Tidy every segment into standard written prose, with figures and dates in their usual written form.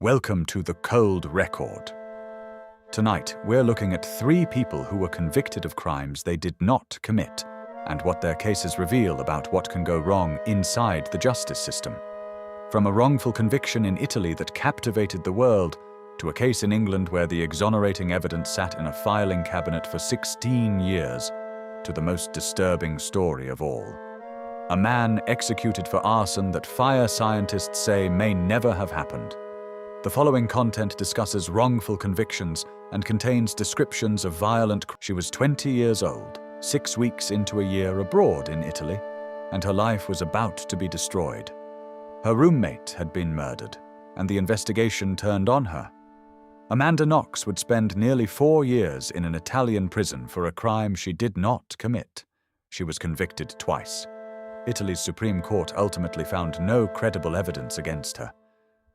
Welcome to The Cold Record. Tonight, we're looking at 3 people who were convicted of crimes they did not commit, and what their cases reveal about what can go wrong inside the justice system. From a wrongful conviction in Italy that captivated the world, to a case in England where the exonerating evidence sat in a filing cabinet for 16 years, to the most disturbing story of all. A man executed for arson that fire scientists say may never have happened. The following content discusses wrongful convictions and contains descriptions of violent. She was 20 years old, 6 weeks into a year abroad in Italy, and her life was about to be destroyed. Her roommate had been murdered, and the investigation turned on her. Amanda Knox would spend nearly 4 years in an Italian prison for a crime she did not commit. She was convicted twice. Italy's Supreme Court ultimately found no credible evidence against her.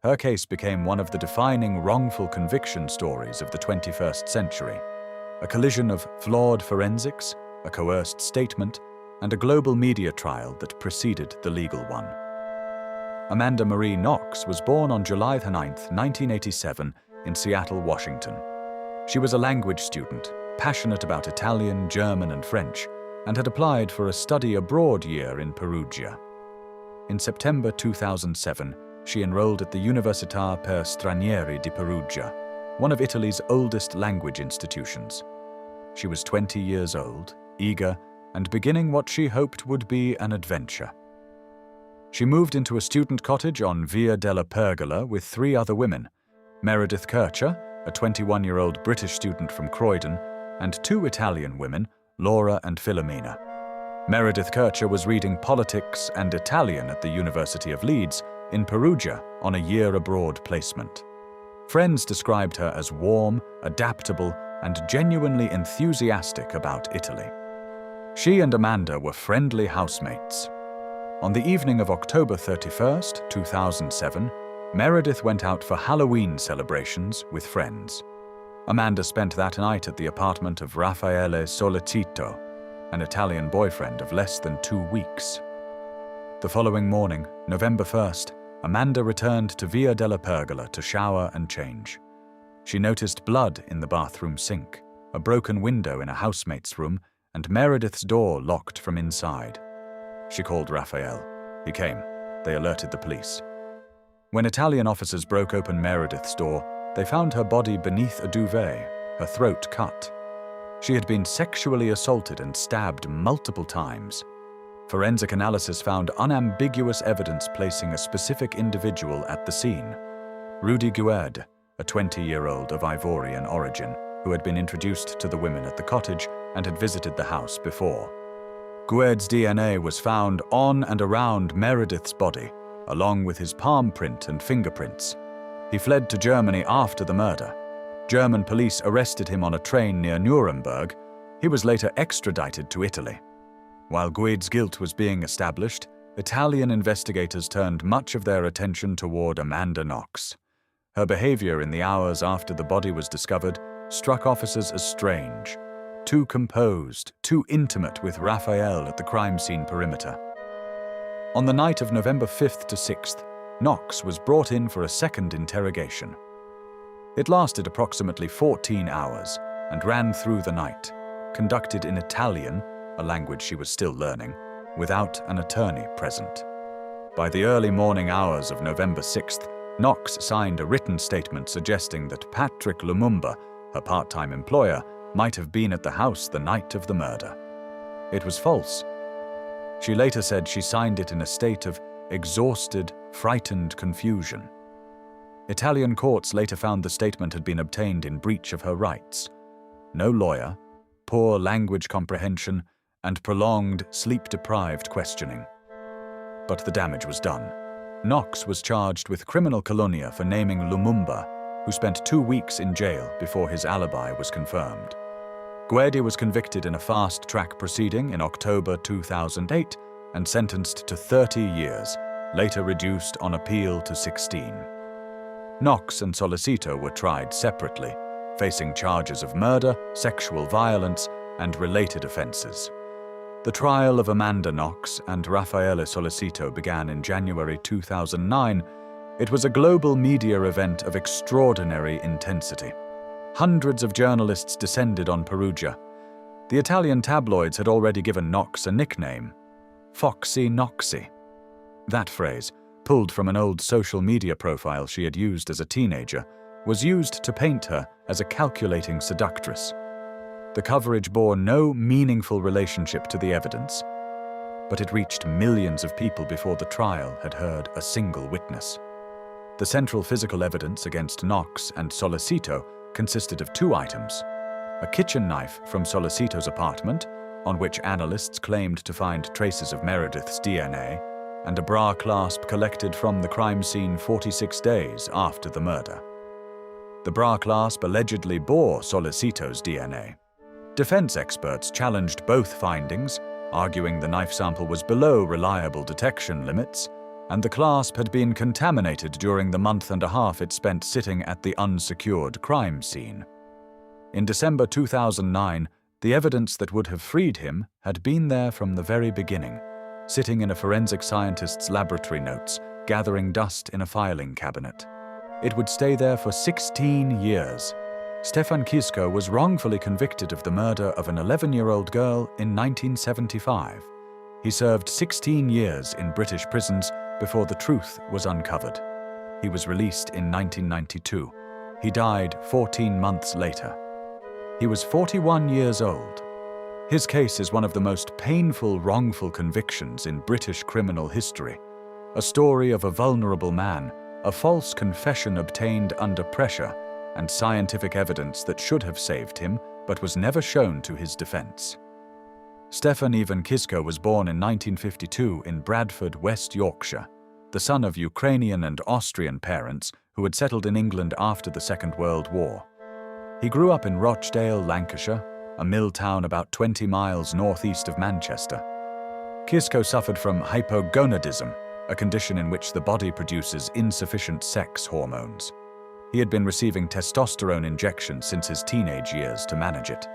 Her case became one of the defining wrongful conviction stories of the 21st century. A collision of flawed forensics, a coerced statement, and a global media trial that preceded the legal one. Amanda Marie Knox was born on July 9, 1987, in Seattle, Washington. She was a language student, passionate about Italian, German, and French, and had applied for a study abroad year in Perugia. In September 2007, she enrolled at the Università per Stranieri di Perugia, one of Italy's oldest language institutions. She was 20 years old, eager, and beginning what she hoped would be an adventure. She moved into a student cottage on Via della Pergola with 3 other women, Meredith Kircher, a 21-year-old British student from Croydon, and 2 Italian women, Laura and Filomena. Meredith Kircher was reading politics and Italian at the University of Leeds in Perugia on a year abroad placement. Friends described her as warm, adaptable, and genuinely enthusiastic about Italy. She and Amanda were friendly housemates. On the evening of October 31, 2007, Meredith went out for Halloween celebrations with friends. Amanda spent that night at the apartment of Raffaele Solicito, an Italian boyfriend of less than 2 weeks. The following morning, November 1st, Amanda returned to Via della Pergola to shower and change. She noticed blood in the bathroom sink, a broken window in a housemate's room, and Meredith's door locked from inside. She called Raphael. He came. They alerted the police. When Italian officers broke open Meredith's door, they found her body beneath a duvet, her throat cut. She had been sexually assaulted and stabbed multiple times. Forensic analysis found unambiguous evidence placing a specific individual at the scene. Rudy Gued, a 20-year-old of Ivorian origin, who had been introduced to the women at the cottage and had visited the house before. Gued's DNA was found on and around Meredith's body, along with his palm print and fingerprints. He fled to Germany after the murder. German police arrested him on a train near Nuremberg. He was later extradited to Italy. While Gued's guilt was being established, Italian investigators turned much of their attention toward Amanda Knox. Her behavior in the hours after the body was discovered struck officers as strange, too composed, too intimate with Raphael at the crime scene perimeter. On the night of November 5th to 6th, Knox was brought in for a second interrogation. It lasted approximately 14 hours and ran through the night, conducted in Italian, a language she was still learning, without an attorney present. By the early morning hours of November 6th, Knox signed a written statement suggesting that Patrick Lumumba, her part-time employer, might have been at the house the night of the murder. It was false. She later said she signed it in a state of exhausted, frightened confusion. Italian courts later found the statement had been obtained in breach of her rights. No lawyer, poor language comprehension, and prolonged, sleep-deprived questioning. But the damage was done. Knox was charged with criminal calumnia for naming Lumumba, who spent 2 weeks in jail before his alibi was confirmed. Guedi was convicted in a fast-track proceeding in October 2008 and sentenced to 30 years, later reduced on appeal to 16. Knox and Solicito were tried separately, facing charges of murder, sexual violence, and related offenses. The trial of Amanda Knox and Raffaele Solicito began in January 2009 It was a global media event of extraordinary intensity. Hundreds of journalists descended on Perugia. The Italian tabloids had already given Knox a nickname, Foxy Knoxy. That phrase, pulled from an old social media profile she had used as a teenager, was used to paint her as a calculating seductress. The coverage bore no meaningful relationship to the evidence, but it reached millions of people before the trial had heard a single witness. The central physical evidence against Knox and Solicito consisted of two items: a kitchen knife from Solicito's apartment, on which analysts claimed to find traces of Meredith's DNA, and a bra clasp collected from the crime scene 46 days after the murder. The bra clasp allegedly bore Solicito's DNA. Defense experts challenged both findings, arguing the knife sample was below reliable detection limits, and the clasp had been contaminated during the month and a half it spent sitting at the unsecured crime scene. In December 2009, the evidence that would have freed him had been there from the very beginning, sitting in a forensic scientist's laboratory notes, gathering dust in a filing cabinet. It would stay there for 16 years. Stefan Kiszko was wrongfully convicted of the murder of an 11-year-old girl in 1975. He served 16 years in British prisons before the truth was uncovered. He was released in 1992. He died 14 months later. He was 41 years old. His case is one of the most painful wrongful convictions in British criminal history. A story of a vulnerable man, a false confession obtained under pressure, and scientific evidence that should have saved him but was never shown to his defense. Stefan Ivan Kiszko was born in 1952 in Bradford, West Yorkshire, the son of Ukrainian and Austrian parents who had settled in England after the Second World War. He grew up in Rochdale, Lancashire, a mill town about 20 miles northeast of Manchester. Kiszko suffered from hypogonadism, a condition in which the body produces insufficient sex hormones. He had been receiving testosterone injections since his teenage years to manage it.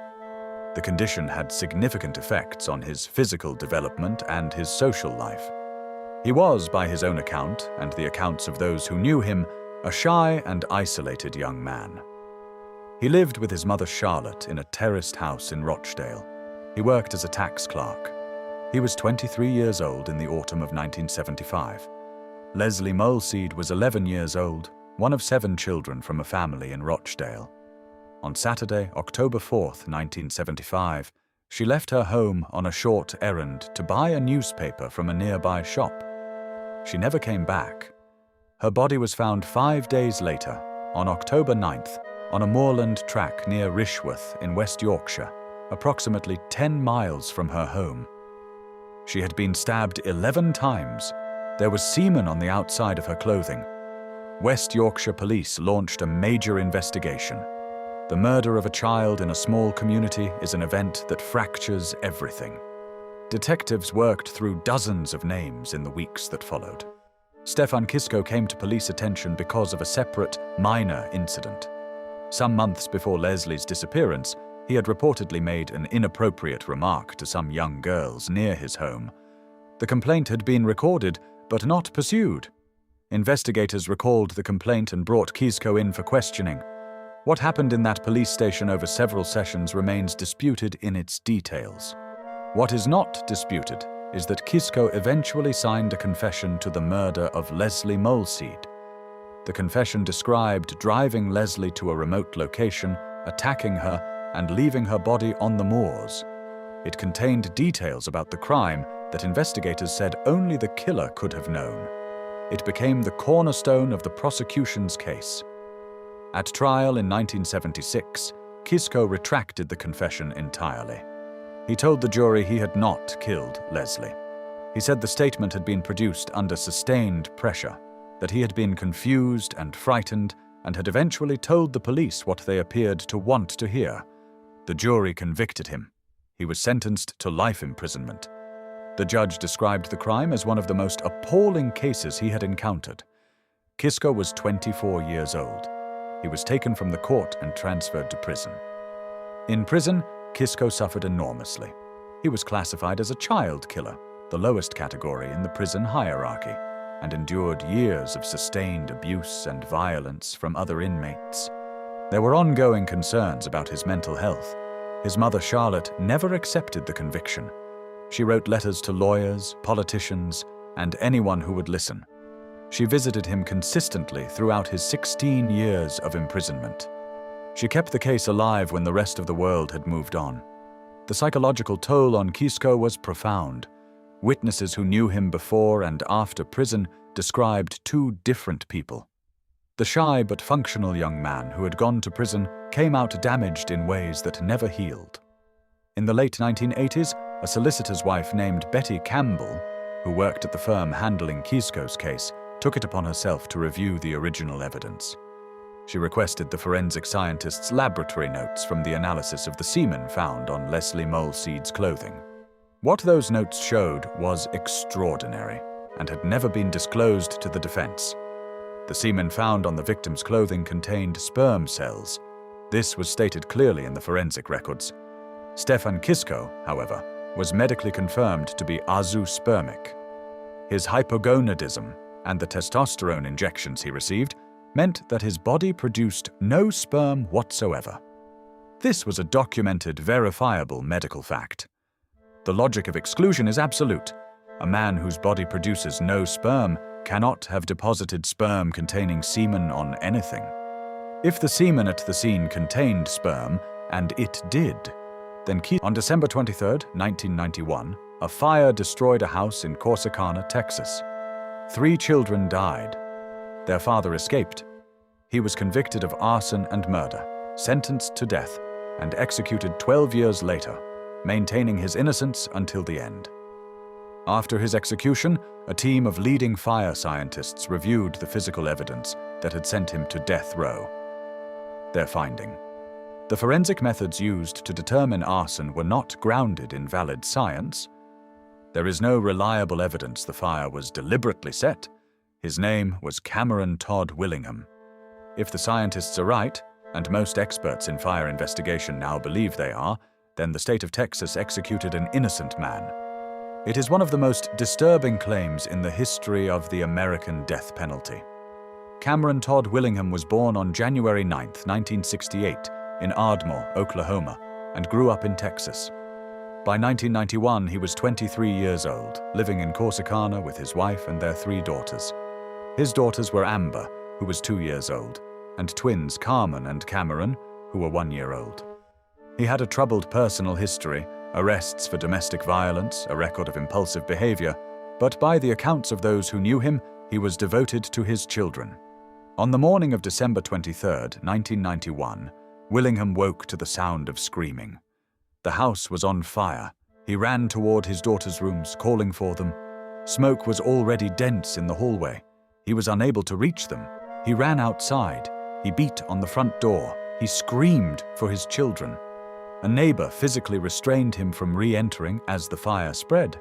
The condition had significant effects on his physical development and his social life. He was, by his own account, and the accounts of those who knew him, a shy and isolated young man. He lived with his mother Charlotte in a terraced house in Rochdale. He worked as a tax clerk. He was 23 years old in the autumn of 1975. Leslie Mulseed was 11 years old, one of 7 children from a family in Rochdale. On Saturday, October 4th, 1975, she left her home on a short errand to buy a newspaper from a nearby shop. She never came back. Her body was found 5 days later, on October 9th, on a moorland track near Rishworth in West Yorkshire, approximately 10 miles from her home. She had been stabbed 11 times. There was semen on the outside of her clothing. West Yorkshire police launched a major investigation. The murder of a child in a small community is an event that fractures everything. Detectives worked through dozens of names in the weeks that followed. Stefan Kiszko came to police attention because of a separate, minor incident. Some months before Leslie's disappearance, he had reportedly made an inappropriate remark to some young girls near his home. The complaint had been recorded, but not pursued. Investigators recalled the complaint and brought Kiszko in for questioning. What happened in that police station over several sessions remains disputed in its details. What is not disputed is that Kiszko eventually signed a confession to the murder of Leslie Mulseed. The confession described driving Leslie to a remote location, attacking her, and leaving her body on the moors. It contained details about the crime that investigators said only the killer could have known. It became the cornerstone of the prosecution's case. At trial in 1976, Kiszko retracted the confession entirely. He told the jury he had not killed Leslie. He said the statement had been produced under sustained pressure, that he had been confused and frightened and had eventually told the police what they appeared to want to hear. The jury convicted him. He was sentenced to life imprisonment. The judge described the crime as one of the most appalling cases he had encountered. Kiszko was 24 years old. He was taken from the court and transferred to prison. In prison, Kiszko suffered enormously. He was classified as a child killer, the lowest category in the prison hierarchy, and endured years of sustained abuse and violence from other inmates. There were ongoing concerns about his mental health. His mother, Charlotte, never accepted the conviction. She wrote letters to lawyers, politicians, and anyone who would listen. She visited him consistently throughout his 16 years of imprisonment. She kept the case alive when the rest of the world had moved on. The psychological toll on Kiszko was profound. Witnesses who knew him before and after prison described two different people. The shy but functional young man who had gone to prison came out damaged in ways that never healed. In the late 1980s, a solicitor's wife named Betty Campbell, who worked at the firm handling Kiszko's case, took it upon herself to review the original evidence. She requested the forensic scientist's laboratory notes from the analysis of the semen found on Leslie Molseed's clothing. What those notes showed was extraordinary and had never been disclosed to the defense. The semen found on the victim's clothing contained sperm cells. This was stated clearly in the forensic records. Stefan Kiszko, however, was medically confirmed to be azoospermic. His hypogonadism and the testosterone injections he received meant that his body produced no sperm whatsoever. This was a documented, verifiable medical fact. The logic of exclusion is absolute. A man whose body produces no sperm cannot have deposited sperm containing semen on anything. If the semen at the scene contained sperm, and it did, then on December 23, 1991, a fire destroyed a house in Corsicana, Texas. 3 children died. Their father escaped. He was convicted of arson and murder, sentenced to death, and executed 12 years later, maintaining his innocence until the end. After his execution, a team of leading fire scientists reviewed the physical evidence that had sent him to death row. Their finding: the forensic methods used to determine arson were not grounded in valid science. There is no reliable evidence the fire was deliberately set. His name was Cameron Todd Willingham. If the scientists are right, and most experts in fire investigation now believe they are, then the state of Texas executed an innocent man. It is one of the most disturbing claims in the history of the American death penalty. Cameron Todd Willingham was born on January 9, 1968, in Ardmore, Oklahoma, and grew up in Texas. By 1991, he was 23 years old, living in Corsicana with his wife and their 3 daughters. His daughters were Amber, who was 2 years old, and twins Carmen and Cameron, who were 1 year old. He had a troubled personal history, arrests for domestic violence, a record of impulsive behavior, but by the accounts of those who knew him, he was devoted to his children. On the morning of December 23, 1991, Willingham woke to the sound of screaming. The house was on fire. He ran toward his daughters' rooms, calling for them. Smoke was already dense in the hallway. He was unable to reach them. He ran outside. He beat on the front door. He screamed for his children. A neighbor physically restrained him from re-entering as the fire spread.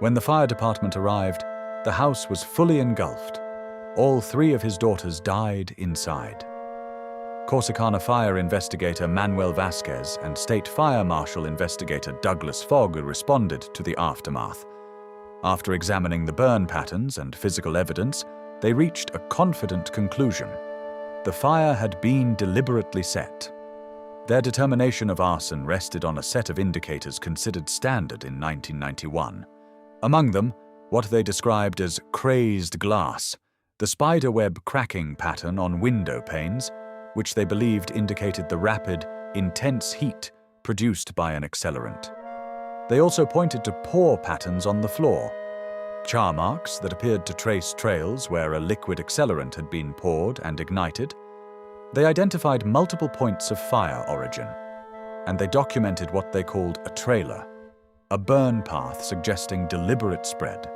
When the fire department arrived, the house was fully engulfed. All 3 of his daughters died inside. Corsicana fire investigator Manuel Vasquez and State Fire Marshal investigator Douglas Fogg responded to the aftermath. After examining the burn patterns and physical evidence, they reached a confident conclusion. The fire had been deliberately set. Their determination of arson rested on a set of indicators considered standard in 1991. Among them, what they described as crazed glass, the spiderweb cracking pattern on window panes, which they believed indicated the rapid, intense heat produced by an accelerant. They also pointed to pore patterns on the floor, char marks that appeared to trace trails where a liquid accelerant had been poured and ignited. They identified multiple points of fire origin, and they documented what they called a trailer, a burn path suggesting deliberate spread.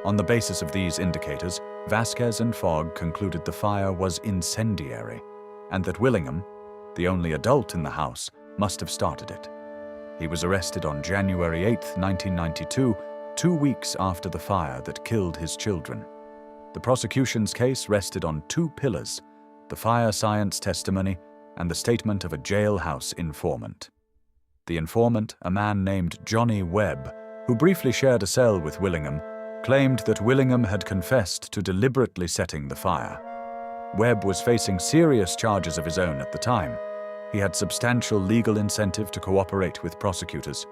On the basis of these indicators, Vasquez and Fogg concluded the fire was incendiary, and that Willingham, the only adult in the house, must have started it. He was arrested on January 8, 1992, 2 weeks after the fire that killed his children. The prosecution's case rested on 2 pillars: the fire science testimony and the statement of a jailhouse informant. The informant, a man named Johnny Webb, who briefly shared a cell with Willingham, claimed that Willingham had confessed to deliberately setting the fire. Webb was facing serious charges of his own at the time. He had substantial legal incentive to cooperate with prosecutors.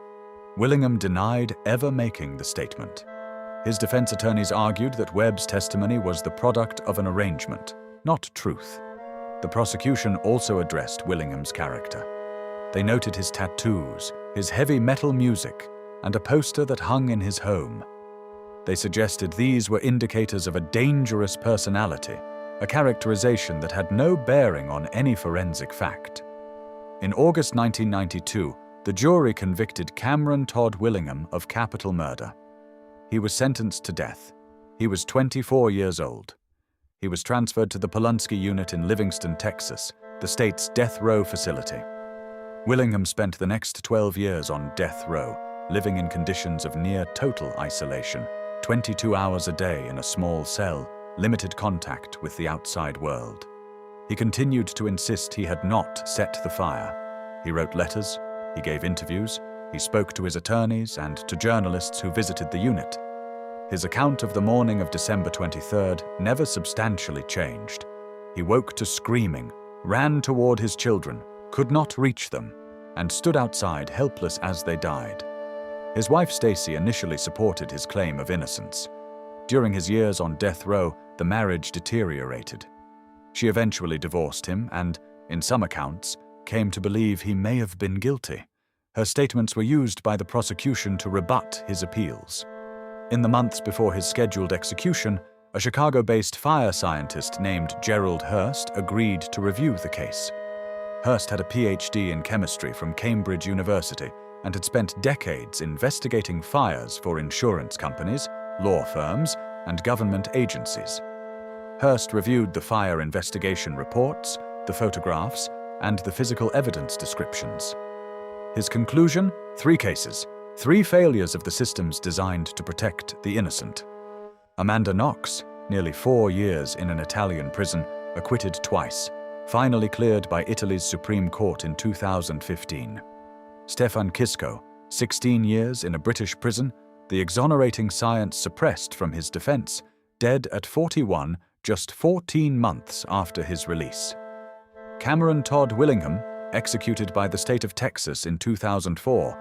Willingham denied ever making the statement. His defense attorneys argued that Webb's testimony was the product of an arrangement, not truth. The prosecution also addressed Willingham's character. They noted his tattoos, his heavy metal music, and a poster that hung in his home. They suggested these were indicators of a dangerous personality, a characterization that had no bearing on any forensic fact. In August 1992, the jury convicted Cameron Todd Willingham of capital murder. He was sentenced to death. He was 24 years old. He was transferred to the Polunsky unit in Livingston, Texas, the state's death row facility. Willingham spent the next 12 years on death row, living in conditions of near total isolation, 22 hours a day in a small cell, limited contact with the outside world. He continued to insist he had not set the fire. He wrote letters, he gave interviews, he spoke to his attorneys and to journalists who visited the unit. His account of the morning of December 23rd never substantially changed. He woke to screaming, ran toward his children, could not reach them, and stood outside helpless as they died. His wife Stacy initially supported his claim of innocence. During his years on death row, the marriage deteriorated. She eventually divorced him and, in some accounts, came to believe he may have been guilty. Her statements were used by the prosecution to rebut his appeals. In the months before his scheduled execution, a Chicago-based fire scientist named Gerald Hurst agreed to review the case. Hurst had a PhD in chemistry from Cambridge University and had spent decades investigating fires for insurance companies, law firms, and government agencies. Hurst reviewed the fire investigation reports, the photographs, and the physical evidence descriptions. His conclusion? 3 cases, 3 failures of the systems designed to protect the innocent. Amanda Knox, nearly 4 years in an Italian prison, acquitted twice, finally cleared by Italy's Supreme Court in 2015. Stefan Kiszko, 16 years in a British prison, the exonerating science suppressed from his defense, dead at 41, just 14 months after his release. Cameron Todd Willingham, executed by the state of Texas in 2004,